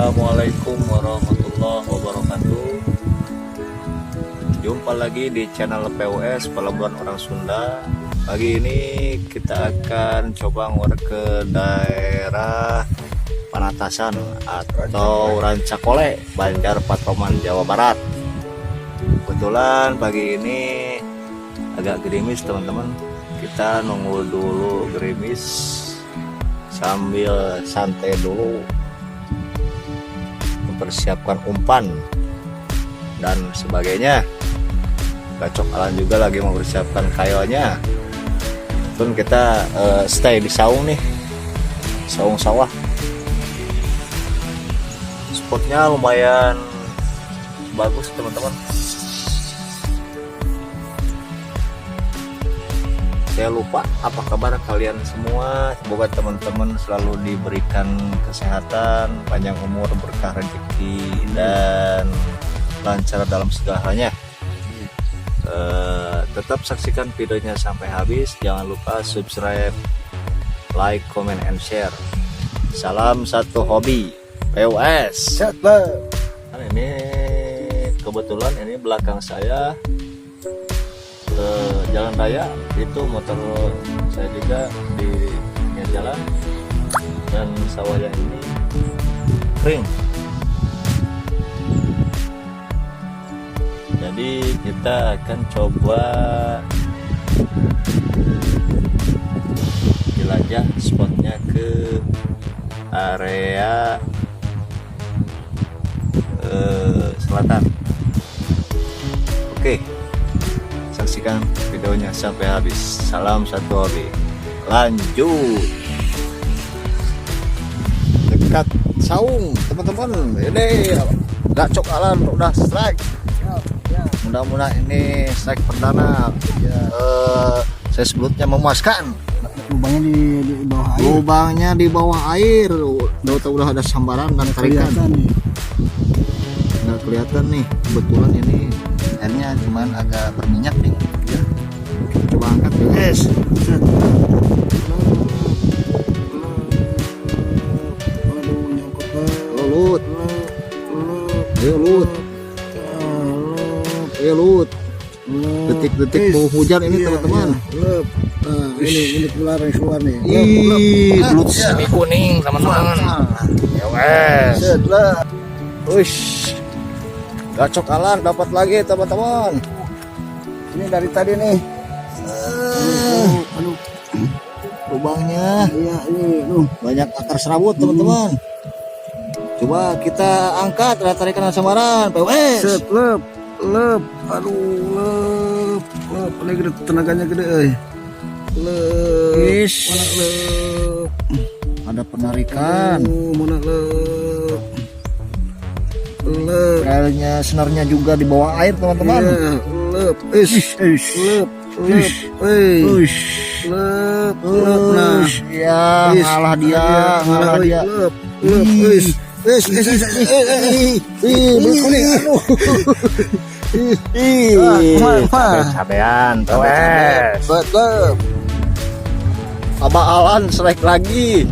Assalamualaikum warahmatullahi wabarakatuh. Jumpa lagi di channel POS Pelabuhan Orang Sunda. Pagi ini kita akan coba ngor ke daerah Panatasan atau Rancakole, Banjar Patroman, Jawa Barat. Kebetulan pagi ini agak gerimis teman-teman. Kita nunggu dulu gerimis sambil santai dulu, mempersiapkan umpan dan sebagainya. Gacok Alan juga lagi mempersiapkan kayunya. Pun kita stay di saung nih, saung sawah. Spotnya lumayan bagus teman-teman. Saya lupa apa kabar kalian semua. Semoga teman-teman selalu diberikan kesehatan, panjang umur, berkah rezeki, dan lancar dalam segalanya. Tetap saksikan videonya sampai habis. Jangan lupa subscribe, like, comment, and share. Salam satu hobi POS. Nah, ini kebetulan ini belakang saya jalan raya, itu motor saya juga di pinggir jalan, dan sawahnya ini kering. Jadi kita akan coba jelajah spotnya ke area selatan. Oke, saksikan videonya sampai habis. Salam satu hobi. Lanjut. Dekat saung teman-teman. Ini Gacok Alan udah strike. Mudah-mudahan ini strike perdana. Saya sebutnya memuaskan. Lubangnya di bawah air. Lubangnya di bawah air. Udah ada sambaran dan tarikan. Nggak kelihatan nih. Kebetulan ini airnya cuman agak berminyak nih. Ya. Coba angkat guys. Lut. Ayo lut. Ayo lut. Detik-detik mau hujan ini teman-teman. Ini keluar nih. Ih, belut semi kuning teman-teman. Ya wes. Uish. Gacok Alan dapat lagi teman-teman. Ini dari tadi nih. Aduh. Lubangnya. Iya, ini Banyak akar serabut teman-teman. Coba kita angkat tarikan samaran. POS. lep. Aduh, lep. Ini gede, tenaganya gede, Lep. Ish. Mana lep? Ada penarikan. Mana lep? Lep. Kayaknya senarnya juga di bawah air teman-teman. Iya, lep. Lep. Lep. Nah. Ya, ngalah dia. Lep. Belut kuning. Cabean, lep. Abah Alan strike lagi.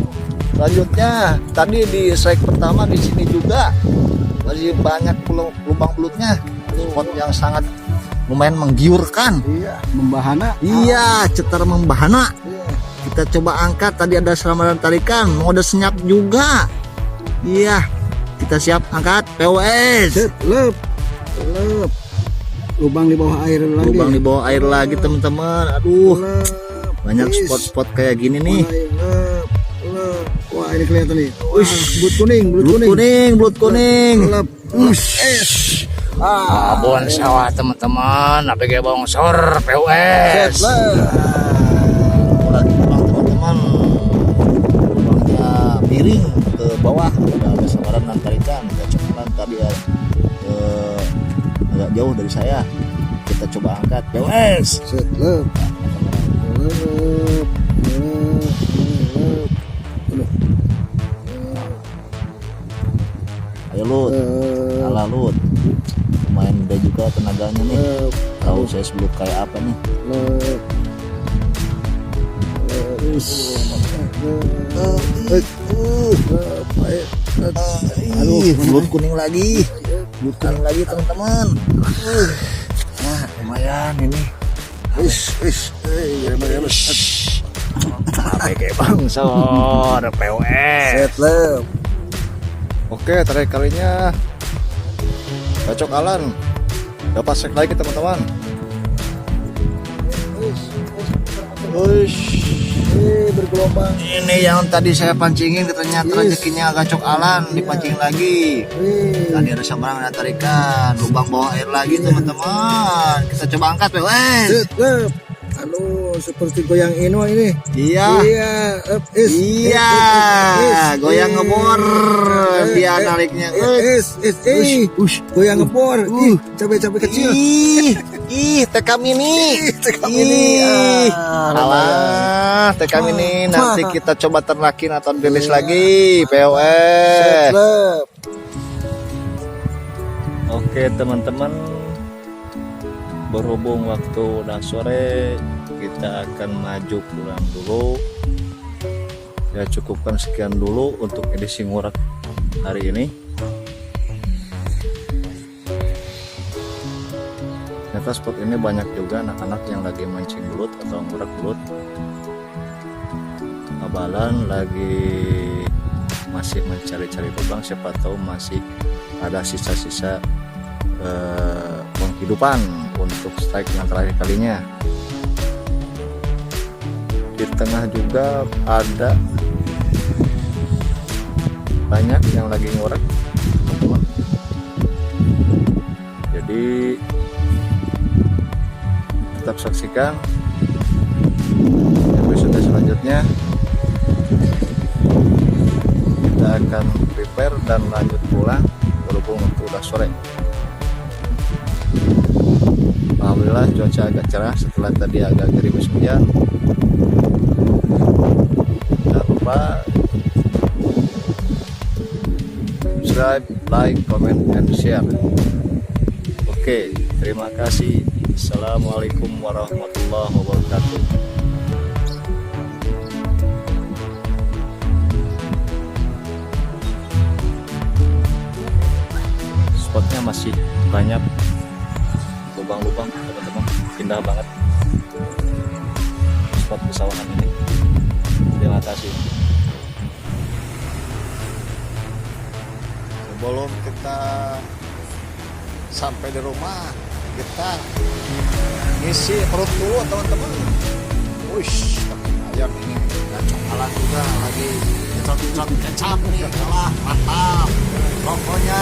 Selanjutnya, tadi di strike pertama di sini juga masih banyak lubang belutnya. Spot yang sangat lumayan menggiurkan. Iya, membahana. Iya, cetar membahana. Iya. Kita coba angkat. Tadi ada selamaran tarikan, mode senyap juga. Iya, kita siap angkat. POS. Lep. Lubang di bawah air lagi. Lubang di bawah air lagi teman-teman. Aduh, Lep. banyak spot-spot kayak gini nih. Lep. Wah, ini kelihatan nih. Belut kuning. Lep. Abon sawah teman-teman. APG bongsor POS. Lagi pulang teman-teman. Lubangnya miring ke bawah. Ada samaran dan tarikan. Coba tadi ya, agak jauh dari saya. Kita coba angkat. POS. Lep. Ayo lut. Ala lut. Lumayan gede juga tenaganya nih. Tahu saya sebelum kayak apa nih. Aduh, belut kuning lagi. Belut kuning lagi teman-teman. Nah, lumayan ini. Sampai kayak bangsor POS. Set lep. Oke, terakhir kalinya cocok alan. Dapat sek lagi teman-teman. Bergelombang. Ini yang tadi saya pancingin ternyata rezekinya gacok alan, dipancing lagi. Tadi ada sambaran ada tarikan, lubang bawah air lagi teman-teman. Kita coba angkat POS. Set lep. Aduh, seperti goyang Ino ini. Iya. Iya, Iya, goyang ngebor biar nariknya. Goyang ngebor. Cabai-cabai kecil. TK mini. TK mini. Alah, TK mini nanti kita coba ternakin atau rilis lagi POS. Set lep. Oke teman-teman, berhubung waktu udah sore, kita akan maju pulang dulu. Ya cukupkan sekian dulu untuk edisi ngurak hari ini. Ternyata spot ini banyak juga anak-anak yang lagi mancing belut atau ngurak belut. Abalan lagi masih mencari-cari lubang, siapa tahu masih ada sisa-sisa penghidupan untuk strike yang terakhir kalinya. Di tengah juga ada banyak yang lagi ngorek teman-teman. Jadi tetap saksikan episode selanjutnya. Kita akan prepare dan lanjut pulang berhubung waktu udah sore. Alhamdulillah cuaca agak cerah setelah tadi agak gerimis hujan. Jangan lupa subscribe, like, comment, and share. Oke, terima kasih. Assalamualaikum warahmatullahi wabarakatuh. Spotnya masih banyak lubang-lubang teman-teman, indah banget spot pesawahan ini. Terima kasih. Sebelum kita sampai di rumah, kita ngisi perut dulu teman-teman. Wush, ayam ini gacok alan juga lagi cocok kecap nih. Wah, mantap. Pokoknya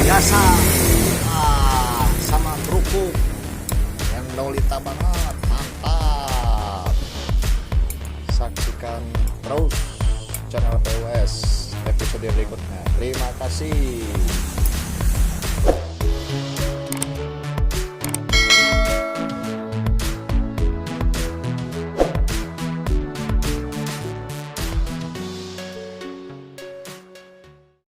biasa. Sama kerupuk yang lolita banget, mantap. Saksikan terus channel POS episode berikutnya. Terima kasih.